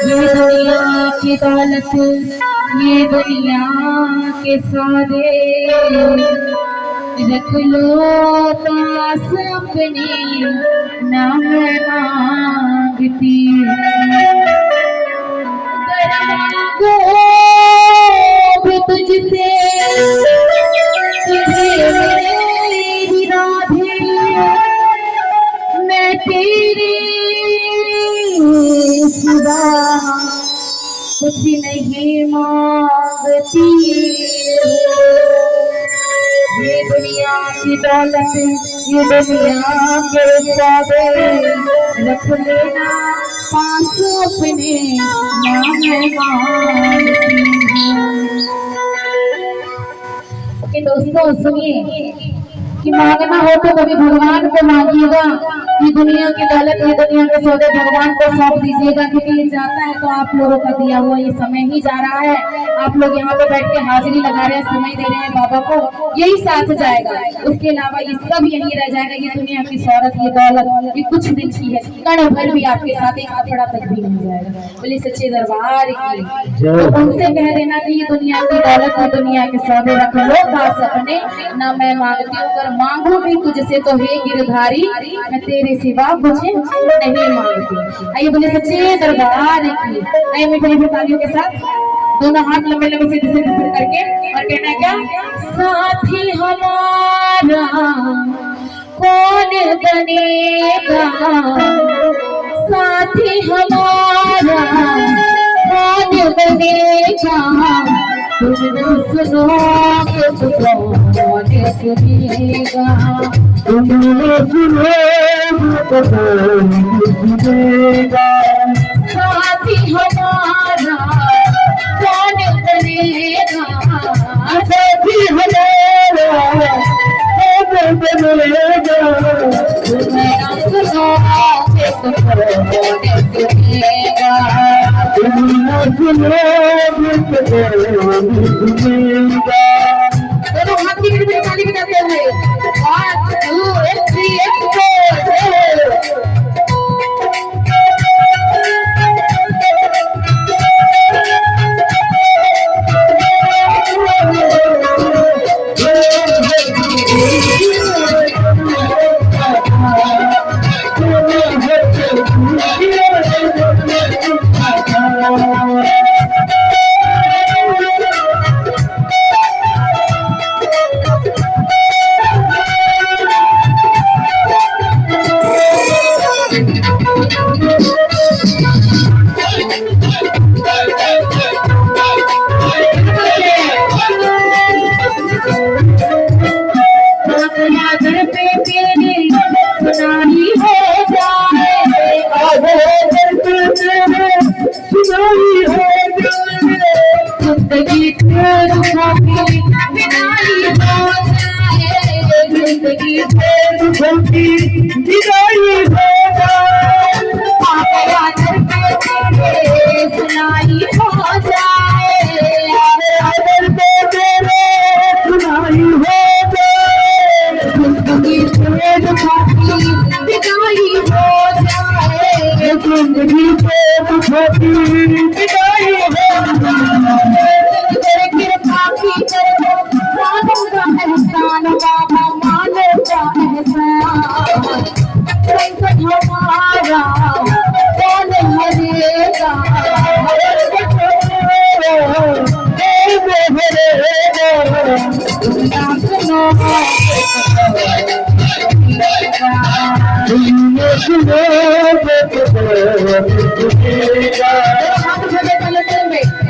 ये दुनिया की दौलत, ये दुनिया के सौदे रख लो पास अपने, ना मैं मांगती दर मांगो भी तुझसे, तुझे मेरी राधे मैं तेरे सिवा कुछ नहीं मांगती। ये दुनिया की दौलत, ये दुनिया के सौदे रख लेना पास अपने, ना मैं मांगती हूँ। कि दोस्तों सुनिए कि मांगना हो तो कभी भगवान को मांगिएगा। ये दुनिया की दौलत, ये दुनिया के सौदे भगवान को सौंप दीजिएगा, क्योंकि ये जाता है तो आप लोगों का दिया हुआ ये समय ही जा रहा है। आप लोग यहाँ पे बैठ के हाजिरी लगा रहे हैं, समय दे रहे हैं बाबा को, यही साथ जाएगा। उसके अलावा ये सब यही रह जाएगा। ये दुनिया की शौहरत, ये दौलत, ये कुछ दिन की है, कण भर भी आपके साथ एक कपड़ा तक भी नहीं जाएगा। बोले सच्चे दरबार की। तो उनसे कह देना कि ये दुनिया की दौलत, ये दुनिया के सौदे रख लो पास अपने, ना मैं मांगती हूँ, कर मांगू भी तुझसे तो हे गिरधारी, मैं तेरे सिवा कुछ नहीं मांगती। आइए बोले सच्चे दरबार की। आइए मीठे मीठे तालियों के साथ दोनों हाथ लंबे लंबे सीधे सीधे करके और कहना क्या, साथी हमारा कौन बनेगा, साथी हमारा कौन बनेगा, तुम सुनोगे तो कौन सुनेगा, तुम सुनोगे तो कौन सुनेगा, साथी हमारा कौन बनेगा, साथी हमारा कौन बनेगा, तुम सुनोगे तो कौन सुनेगा, तुम सुनोगे तो कौन सुनेगा। दोनों हाथ की ताली बजाते हुए 1 2 3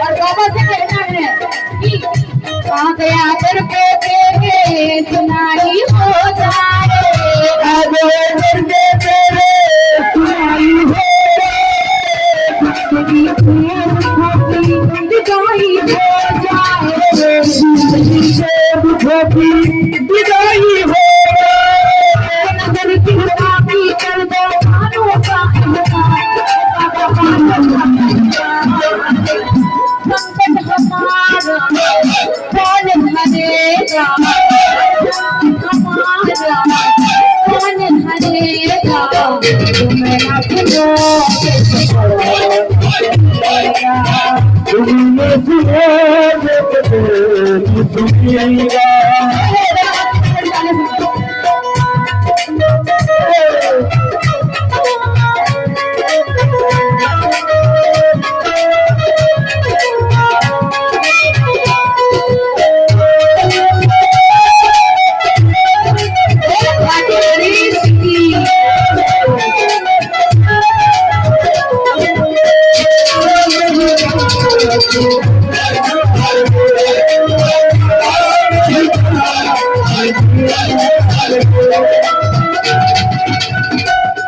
और बाबा से कहना है कि आ गया दर पे तेरे सुनाई हो जाए, आ गया दर पे तेरे सुनाई हो जाए, विदाई हो जाए, विदाई हो नगर की रानी कर दो मानो का संकट हमारा कौन हरेगा, हमारा कौन हरेगा, तुम रख लो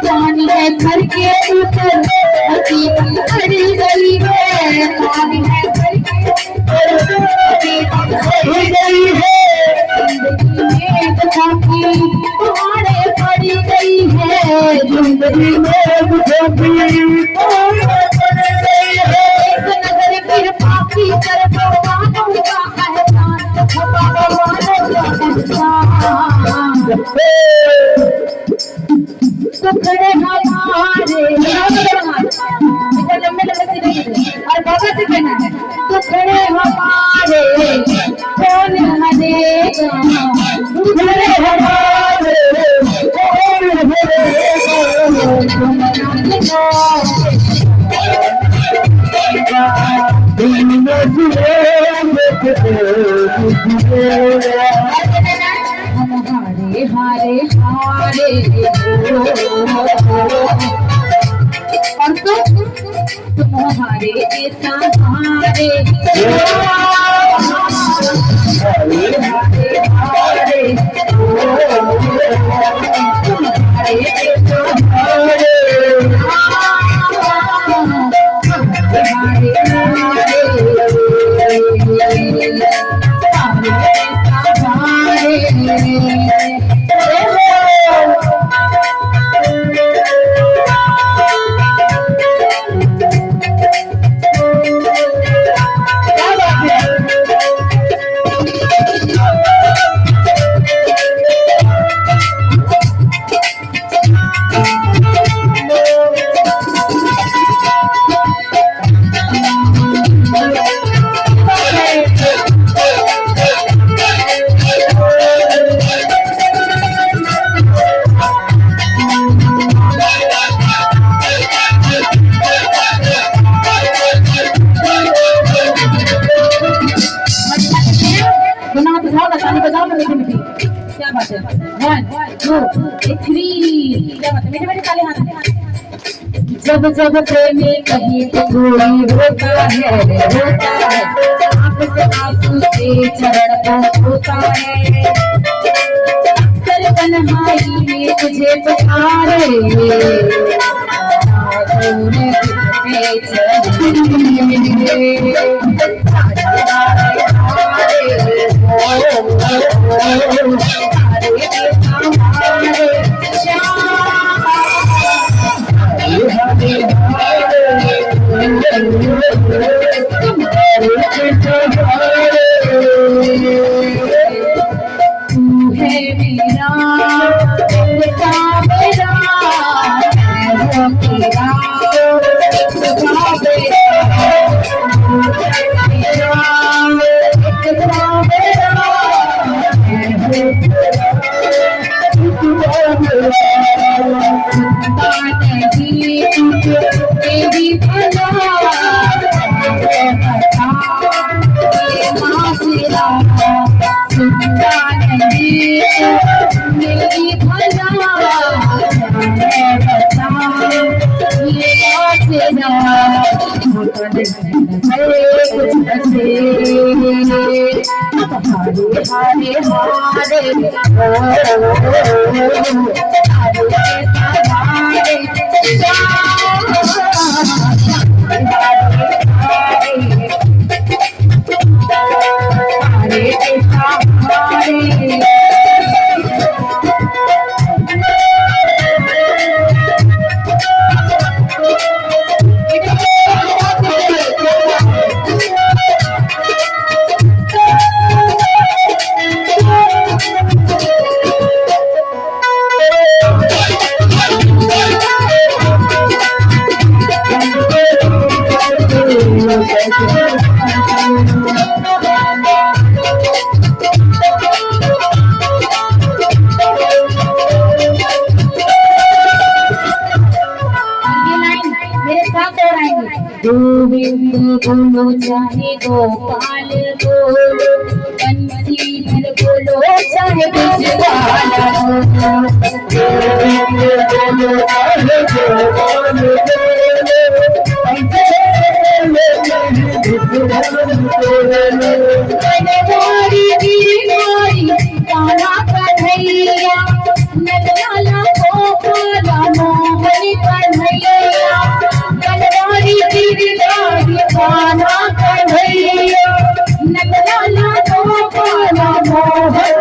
पानी है घर के ऊपर हसीन भरी गई है, पानी है घर के ऊपर हसीन भरी गई है, जिंदगी में दुखों की पहाड़े पड़ी गई है, जिंदगी में दुखों की पहाड़े पड़ी गई है, एक नजर फिर पापी कर भगवानों का एहसान, भगवानों का एहसान। टुकड़े हमारे लंबे लंबे से और बाबा से कहना है, टुकड़े हमारे कौन हरेगा, टुकड़े हमारे कौन हारे हारे हारे और तुम हारे ऐसा हारे हारे हारे हारे तुम हारे ऐसा हारे हारे क्या बात है, 1 2 3 क्या बात है, मीठे मीठे ताली हाथ। जब जब प्रेमी कहीं पे कोई होता है आंख से आंसू से चरण को होता है, अक्सर तन्हाई में तुझे पुकारे हारे गोविंद बोलो चाहे गोपाल बोलो, बंसीधर बोलो चाहे बिजवाला बोलो। गोविंद बोलो चाहे गोपाल बोलो, बनवारी गिरवारी कान्हा कन्हैया, नंदलाला गोपाला मोहन कन्हैया। बनवारी गिरवारी कान्हा कन्हैया, नंदलाला गोपाला मोहन।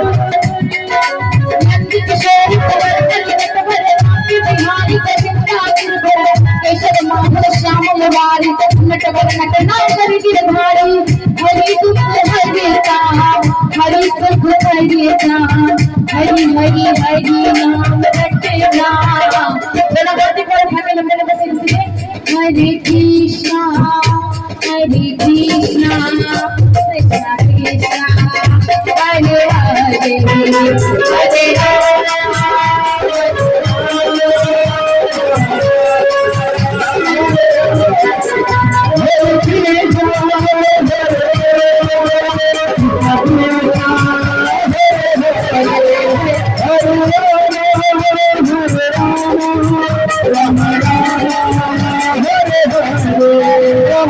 नंद किशोर गोवर्धन नटवर बिहारी कृष्णा गिरधर, केशव माधव श्याम मुरारी, नटवर नटनागर गिरधारी। हरि दुख हरिता हरि सुख हरिता, हरि हरि हरि नाम रटना। दोनों गलती पर भागे लंबे लंबे सिर से। हरे कृष्णा हरे कृष्णा कृष्णा कृष्णा हरे हरे हरे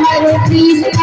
Hare Krishna